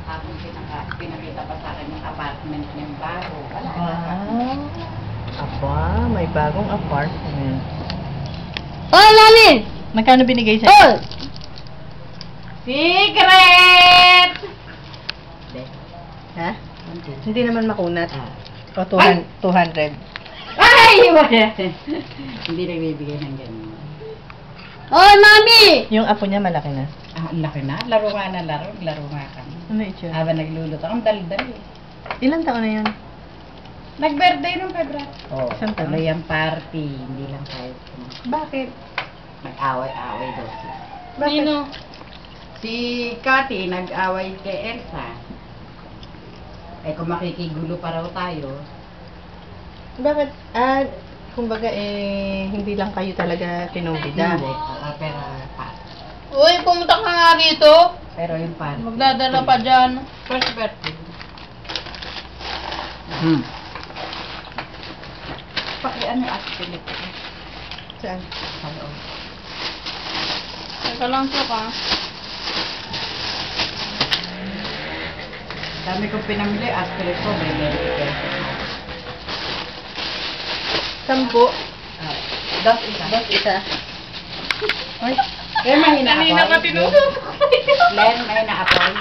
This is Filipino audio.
Ako pinakita pa sa akin yung apartment niyang bago. Wala na. Aba, may bagong apartment. Oh, Mami! Magkano binigay sa'yo? Oh! Secret! Ha? Hindi naman makunat. O, Ay! 200. Ay! Wala. Hindi nagbibigay ng ganun. Oh, Mami! Yung apo niya malaki na. Ah, ang laki na. Laro nga na laro. Laro nga kami. Ano itsura? Habang nagluluto. Ang daldal eh. Ilang taon na yun? Nag-birthday nung February. Oo. Isang taon? Tuloy ang party. Hindi lang tayo. Bakit? Nag-away-away daw sila. Nino? Si Cathy nag-away kay Elsa. Eh kung makikigulo pa raw tayo, Bakit? Kumbaga hindi lang kayo talaga tinumbida. hindi. Pero party. Uy, pumunta ka nga dito. Pero yung party. Magdadala pa dyan. First birthday. Ano yung activity ko? Saan? Sa loob. Teka lang siya ka. Dami kong pinamili. Aspirin ko, may 20 pesos. 10. Dos isa. Isa. Ay, Kaya mahina Kanina apoy. ka tinutulog. Len, mahina apoy.